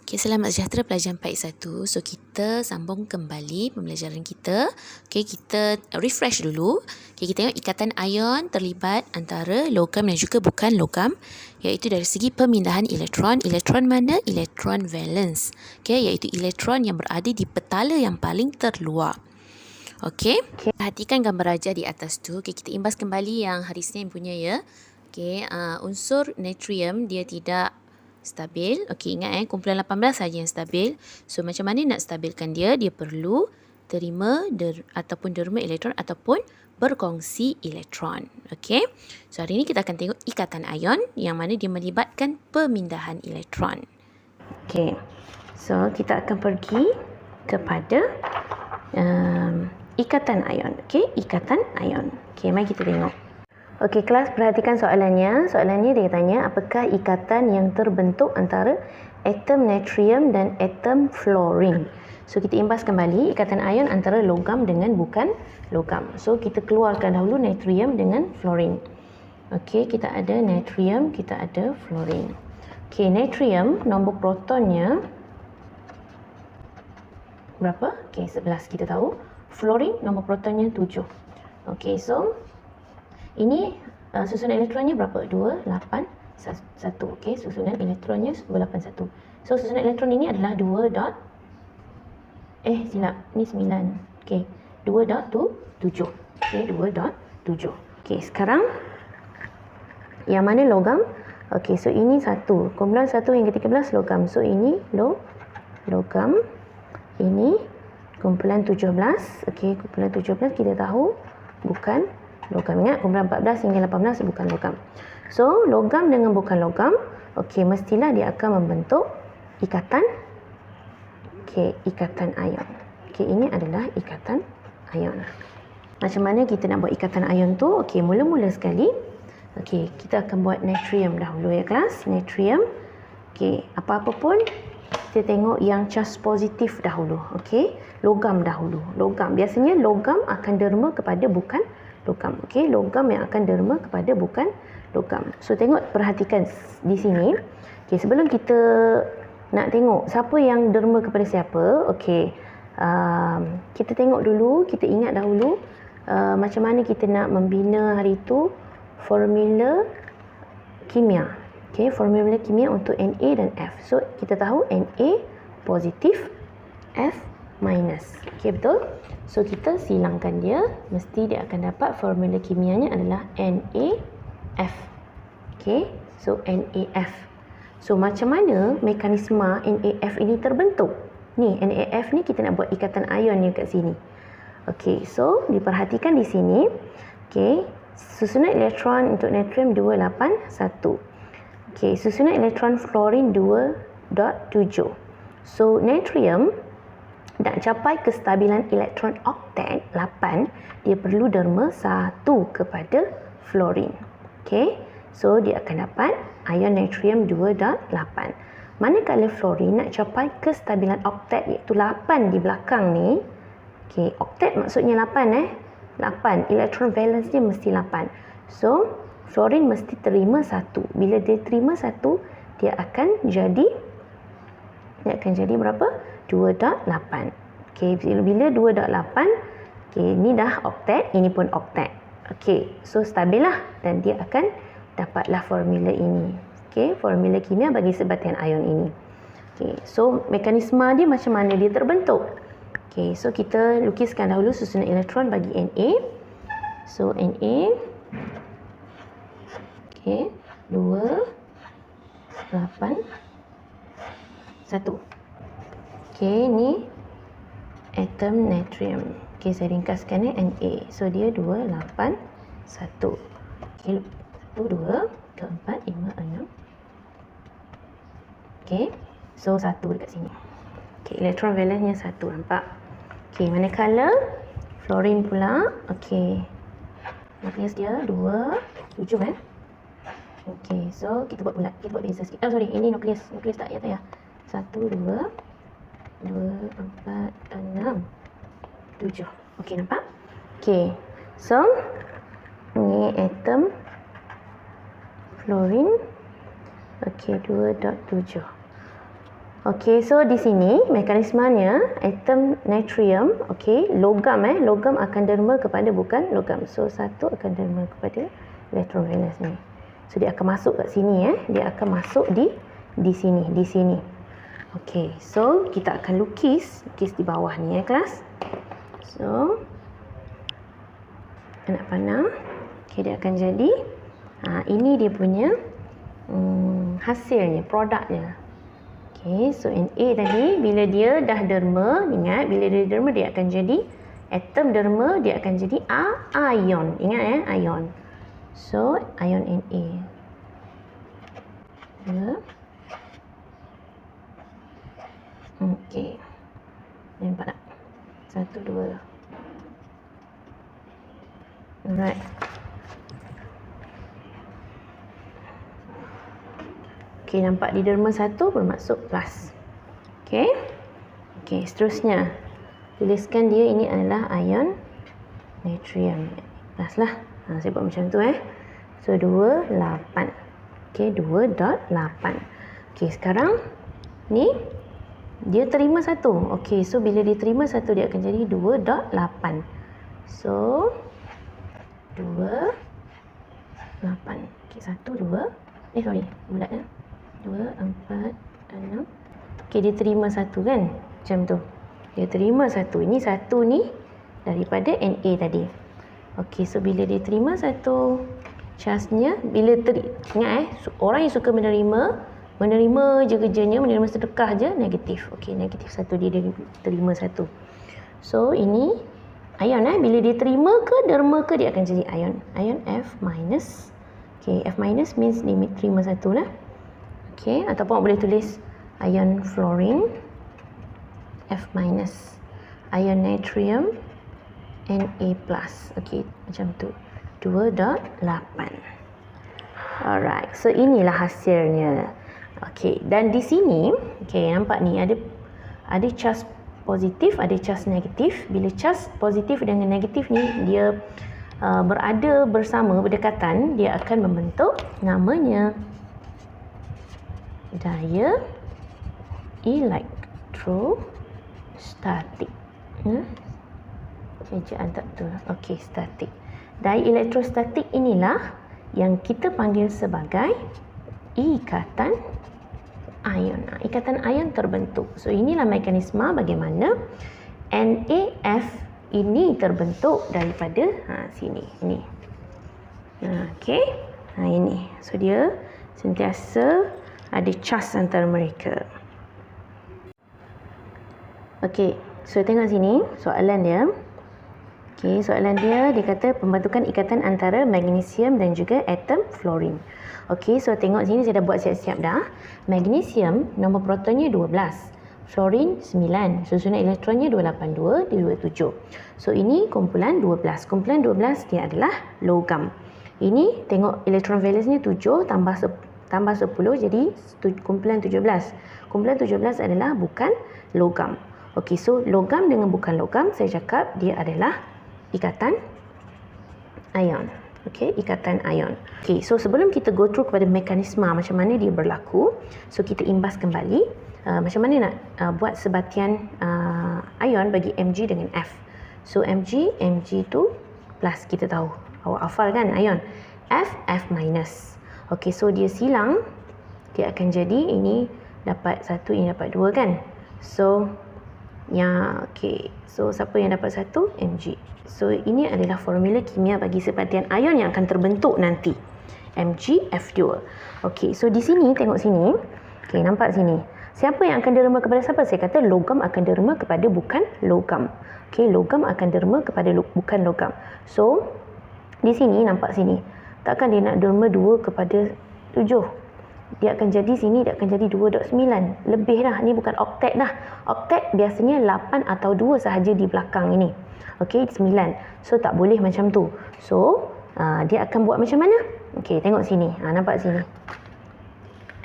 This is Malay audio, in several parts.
Okay, selamat sejahtera pelajar 41. So, kita sambung kembali pembelajaran kita. Okay, kita refresh dulu. Okay, kita tengok ikatan ion terlibat antara logam dan juga bukan logam, iaitu dari segi pemindahan elektron. Elektron mana? Elektron valence. Okay, iaitu elektron yang berada di petala yang paling terluar. Okay, perhatikan gambar raja di atas tu. Okay, kita imbas kembali yang hari Isnin punya ya. Okay, unsur natrium dia tidak stabil. Okey, ingat kumpulan 18 saja yang stabil. So macam mana nak stabilkan dia? Dia perlu terima ataupun derma elektron ataupun berkongsi elektron. Okey. So hari ini kita akan tengok ikatan ion yang mana dia melibatkan pemindahan elektron. Okey. So kita akan pergi kepada ikatan ion. Okey, ikatan ion. Okey, mari kita tengok. Okey, kelas, perhatikan soalannya. Soalannya dia tanya, apakah ikatan yang terbentuk antara atom natrium dan atom fluorine? So, kita imbas kembali ikatan ion antara logam dengan bukan logam. So, kita keluarkan dahulu natrium dengan fluorine. Okey, kita ada natrium, kita ada fluorine. Okey, natrium, nombor protonnya berapa? Okey, 11 kita tahu. Fluorine, nombor protonnya 7. Okey, so ini susunan elektronnya berapa? 2, 8, 1. Okey, susunan elektronnya 281. So, susunan elektron ini adalah 2 dot silap. Ni 9. Okey, 2.7. Okey, 2.7. Okey, sekarang yang mana logam? Okey, so ini 1. Kumpulan 1 hingga 13 logam. So, ini logam. Ini kumpulan 17. Okey, kumpulan 17 kita tahu bukan logam. Ingat, kumpulan 14 hingga 18 bukan logam. So, logam dengan bukan logam, okey, mestilah dia akan membentuk ikatan. Okey, ikatan ion. Okey, ini adalah ikatan ion. Macam mana kita nak buat ikatan ion tu? Okey, mula-mula sekali, okey, kita akan buat natrium dahulu ya kelas. Natrium. Okey, apa-apa pun kita tengok yang charge positif dahulu. Okey, logam dahulu. Logam. Biasanya logam akan derma kepada bukan logam. Okey, logam yang akan derma kepada bukan logam. So, tengok, perhatikan di sini. Okey, sebelum kita nak tengok siapa yang derma kepada siapa, okey, kita tengok dulu, kita ingat dahulu macam mana kita nak membina hari itu formula kimia. Okey, formula kimia untuk Na dan F. So, kita tahu Na positif, F minus. Okey, betul? So, kita silangkan dia. Mesti dia akan dapat formula kimianya adalah NaF. Okey, so NaF. So, macam mana mekanisme NaF ini terbentuk? Ni, NaF ni kita nak buat ikatan ion ni kat sini. Okey, so diperhatikan di sini. Okey, susunan elektron untuk natrium 281. Okey, susunan elektron fluorine 2.7. So, natrium nak capai kestabilan elektron oktet 8, dia perlu derma 1 kepada fluorine. Okey, so dia akan dapat ion natrium 2.8. Manakala fluorine nak capai kestabilan oktet iaitu 8 di belakang ni. Okey, oktet maksudnya 8 8. Elektron valence dia mesti 8. So, fluorine mesti terima 1. Bila dia terima 1, dia akan jadi berapa? 2.8. Okey, bila 2.8, okey, ni dah oktet, ini pun oktet. Okey, so stabil lah dan dia akan dapatlah formula ini. Okey, formula kimia bagi sebatian ion ini. Okey, so mekanisme dia macam mana dia terbentuk? Okey, so kita lukiskan dahulu susunan elektron bagi Na. So Na, okey, 2, 8, 1. Okey, ni atom natrium. Okey, saya ringkaskan Na. So, dia 2, 8, 1. Okey, 1, 2, 3, 4, 5, 6. Okey, so 1 dekat sini. Okey, elektron valence-nya 1, nampak? Okey, manakala fluorine pula, okey, nukleus dia 2, 7 kan? Okey, so kita buat pula, kita buat beza sikit. Sorry, ini nukleus tak ya. 1, 2, 4, 6, 7. Okey, nampak? Okey, so ni atom fluorine. Okey, 2.7. Okey, so di sini mekanismenya atom natrium, okey, logam logam akan derma kepada bukan logam. So satu akan derma kepada elektron valence ni. So dia akan masuk kat sini dia akan masuk di sini. Okey, so kita akan lukis di bawah ni kelas. So nak panah. Okey, dia akan jadi ini dia punya hasilnya, produknya. Okay, so Na tadi bila dia dah derma, ingat bila dia derma dia akan jadi atom derma, dia akan jadi ion. Ingat ion. So ion Na. Okey. Nampak tak? 1, 2. Alright. Okey, nampak di derma 1 bermaksud plus. Okey. Okey, seterusnya tuliskan dia ini adalah ion natrium. Plus lah. Saya buat macam tu So 28. Okey, 2.8. Okey, sekarang ni dia terima 1. Okey, so bila dia terima 1 dia akan jadi 2.8. So 2 8. Okey, 1 2. Sorry, bulat 2, 4, 6. Okey, dia terima 1 kan? Macam tu. Dia terima 1. Ini 1 ni daripada Na tadi. Okey, so bila dia terima 1, charge-nya bila ingat orang yang suka menerima je kerjanya, menerima sedekah je, negatif. Okey, negatif 1 dia terima 1. So ini ion bila dia terima ke derma ke dia akan jadi ion. Ion F minus. Okey, F minus means dia terima 1 lah. Okey, ataupun boleh tulis ion fluorine F minus, ion natrium Na plus. Okey, macam tu. 2.8. Alright, so inilah hasilnya. Okey, dan di sini, okey, nampak ni ada charge positif, ada charge negatif. Bila charge positif dengan negatif ni dia berada bersama, berdekatan, dia akan membentuk namanya daya elektrostatik. Ejaan tak betul. Okey, statik. Daya elektrostatik inilah yang kita panggil sebagai ikatan ion. Ikatan ion terbentuk. So inilah mekanisme bagaimana NaF ini terbentuk daripada sini. Ini. Okey. Ini. So dia sentiasa ada charge antara mereka. Okey, so tengok sini soalan dia. Okey, soalan dia kata pembentukan ikatan antara magnesium dan juga atom fluorine. Okey, so tengok sini saya dah buat siap-siap dah. Magnesium nombor protonnya 12. Fluorine 9. Susunan elektronnya 282, dia 27. So ini kumpulan 12. Kumpulan 12 dia adalah logam. Ini tengok elektron valence-nya 7 tambah 10 jadi kumpulan 17. Kumpulan 17 adalah bukan logam. Okey, so logam dengan bukan logam saya cakap dia adalah ikatan ion. Okey, ikatan ion. Okey, so sebelum kita go through kepada mekanisme macam mana dia berlaku, so kita imbas kembali macam mana nak buat sebatian ion bagi Mg dengan F. So Mg tu plus, kita tahu. Awak hafal kan ion. F minus. Okey, so dia silang, dia akan jadi ini dapat 1, ini dapat 2 kan. So okey. So siapa yang dapat 1? Mg. So ini adalah formula kimia bagi sebatian ion yang akan terbentuk nanti. MgF2. Okey, so di sini tengok sini. Okey, nampak sini. Siapa yang akan derma kepada siapa? Saya kata logam akan derma kepada bukan logam. Okey, logam akan derma kepada bukan logam. So di sini nampak sini. Takkan dia nak derma 2 kepada 7. Dia akan jadi sini, dia akan jadi 2.9. Lebih dah, ni bukan oktet dah. Oktet biasanya 8 atau 2 sahaja di belakang ini. Okey, 9. So tak boleh macam tu. So dia akan buat macam mana? Okey, tengok sini. Nampak sini.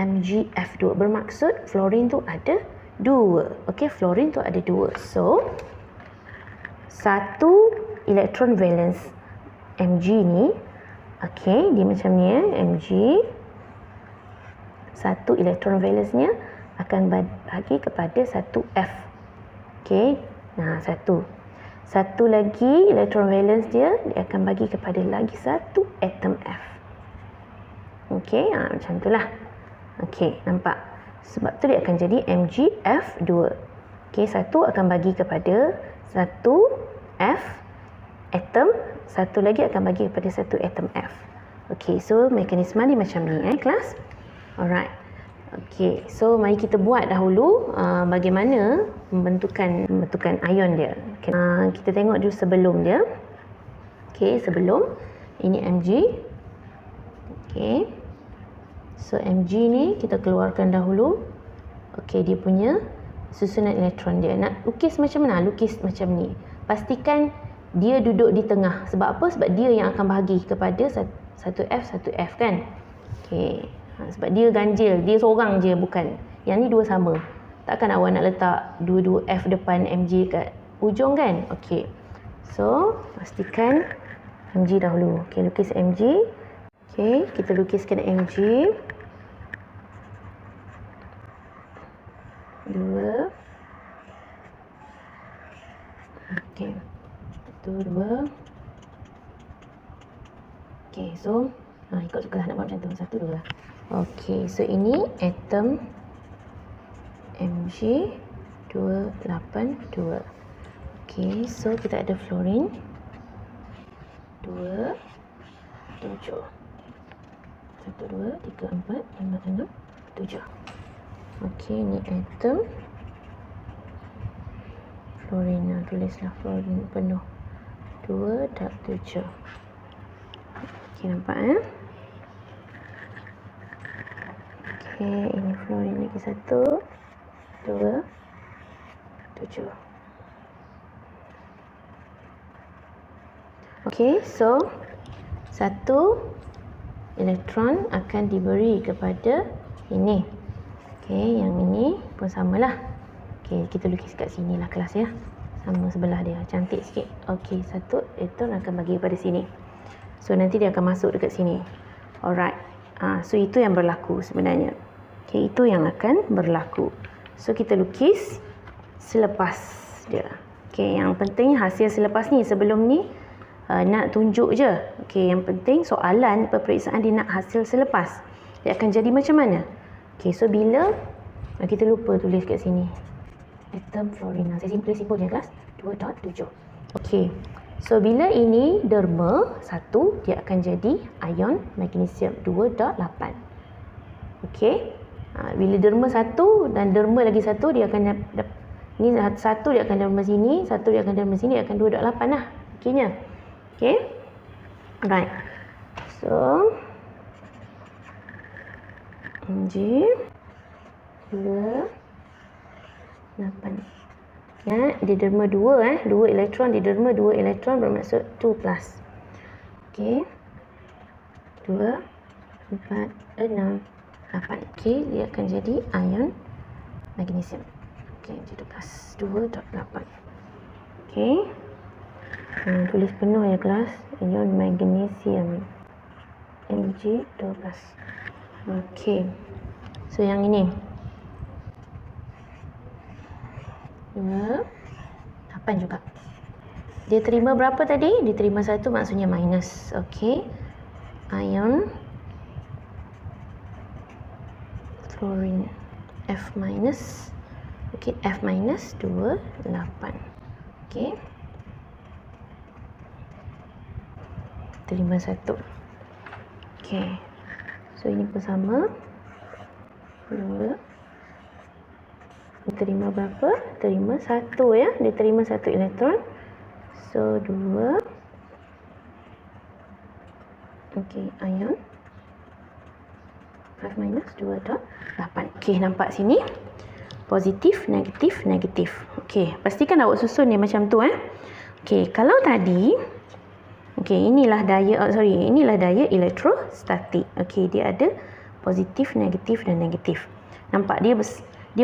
MgF2 bermaksud fluorine tu ada 2. Okey, fluorine tu ada 2. So 1 elektron valence Mg ni, okey, dia macam ni Mg. 1 elektron valence-nya akan bagi kepada satu F. Okey. Nah, satu lagi elektron valence dia akan bagi kepada lagi satu atom F. Okey, macam itulah. Okey, nampak? Sebab tu dia akan jadi MgF2. Okey, satu akan bagi kepada satu F atom, satu lagi akan bagi kepada satu atom F. Okey, so mekanisme ni macam ni kelas. Alright. Okey, so mari kita buat dahulu bagaimana pembentukan ion dia. Okay. Kita tengok dulu sebelum dia. Okey, sebelum ini Mg. Okey. So Mg ni kita keluarkan dahulu. Okey, dia punya susunan elektron dia. Nak lukis macam mana? Lukis macam ni. Pastikan dia duduk di tengah. Sebab apa? Sebab dia yang akan bahagi kepada satu F kan. Okey. Sebab dia ganjil, dia seorang je, bukan. Yang ni dua sama. Takkan awak nak letak dua-dua F depan Mg kat ujung kan? Okey. So, pastikan Mg dahulu. Okey, lukis Mg. Okey, kita lukiskan Mg. 2. Okey. 2. Okey, so ikut suka nak buat macam tu. 1, 2 lah. Okey, so ini atom Mg282. Okey, so kita ada fluorine 2, 7. 1, 2, 3, 4, 5, 6, 7. Okey, ini atom fluorine. Tulislah fluorine penuh 2.7. Okey, nampak Okey, ini fluorine lagi 1, 2, 7. Okey, so satu elektron akan diberi kepada ini. Okey, yang ini pun samalah. Okey, kita lukis kat sini lah kelas ya. Sama sebelah dia, cantik sikit. Okey, satu elektron akan bagi kepada sini. So nanti dia akan masuk dekat sini. Alright. So itu yang berlaku sebenarnya. Okey, itu yang akan berlaku. So kita lukis selepas dia. Okey, yang penting hasil selepas ni. Sebelum ni nak tunjuk je. Okey, yang penting soalan peperiksaan dia nak hasil selepas. Dia akan jadi macam mana? Okey, so bila kita lupa tulis kat sini. Atom fluorine. Saya simpel je kelas. 2.7. Okey. So bila ini derma 1, dia akan jadi ion magnesium 2.8. Okey. Bila derma 1 dan derma lagi 1, dia akan ni 1 dia akan derma sini, 1 dia akan derma sini, dia akan 2.8 lah. Okeynya. Okey. Alright. So Mg 2.8. Ya, dia derma 2 2 elektron, dia derma 2 elektron bermaksud 2 plus. Okey. 2 4 6 8. Okey, dia akan jadi ion magnesium. Okey, jadi plus 2.8. Okey. Tulis penuh ya kelas. Ion magnesium Mg 12. Okey. So yang ini 8 juga. Dia terima berapa tadi? Dia terima 1, maksudnya minus. Okey. Ion fluorine F minus. Okey, F minus 28. Okey. Terima 1. Okey. So ini pun sama. 2. Dia terima berapa? Terima 1 ya. Dia terima 1 elektron. So 2. Okey, ion F minus 2.8. Okey, nampak sini? Positif, negatif, negatif. Okey, pastikan awak susun dia macam tu Okey, kalau tadi inilah daya elektrostatik. Okey, dia ada positif, negatif dan negatif. Nampak dia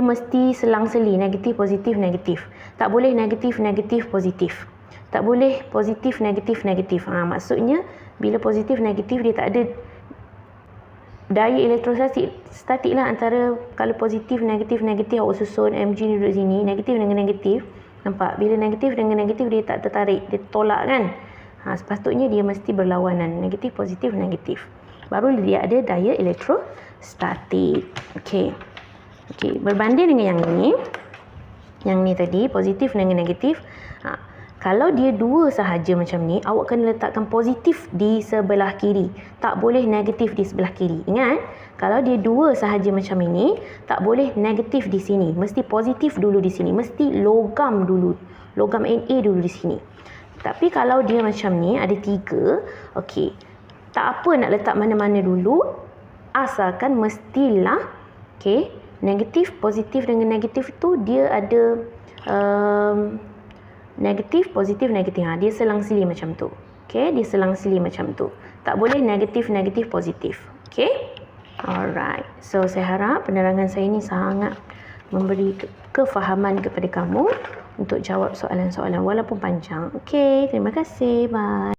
mesti selang-seli, negatif, positif, negatif. Tak boleh negatif, negatif, positif. Tak boleh positif, negatif, negatif. Maksudnya bila positif, negatif dia tak ada daya elektrostatik lah antara kalau positif, negatif, awak susun Mg ni duduk sini, negatif dengan negatif. Nampak? Bila negatif dengan negatif dia tak tertarik, dia tolak kan? Sepatutnya dia mesti berlawanan, negatif, positif, negatif. Baru dia ada daya elektrostatik. Okey. Berbanding dengan yang ni tadi, positif dengan negatif. Kalau dia dua sahaja macam ni, awak kena letakkan positif di sebelah kiri. Tak boleh negatif di sebelah kiri. Ingat, kalau dia dua sahaja macam ini, tak boleh negatif di sini. Mesti positif dulu di sini. Mesti logam dulu. Logam Na dulu di sini. Tapi kalau dia macam ni, ada 3, okey. Tak apa nak letak mana-mana dulu. Asalkan mestilah, okey, negatif, positif dengan negatif tu dia ada negatif, positif, negatif. Dia selang-sili macam tu. Okey, dia selang-sili macam tu. Tak boleh negatif, positif. Okey? Alright. So, saya harap penerangan saya ni sangat memberi kefahaman kepada kamu untuk jawab soalan-soalan walaupun panjang. Okey, terima kasih. Bye.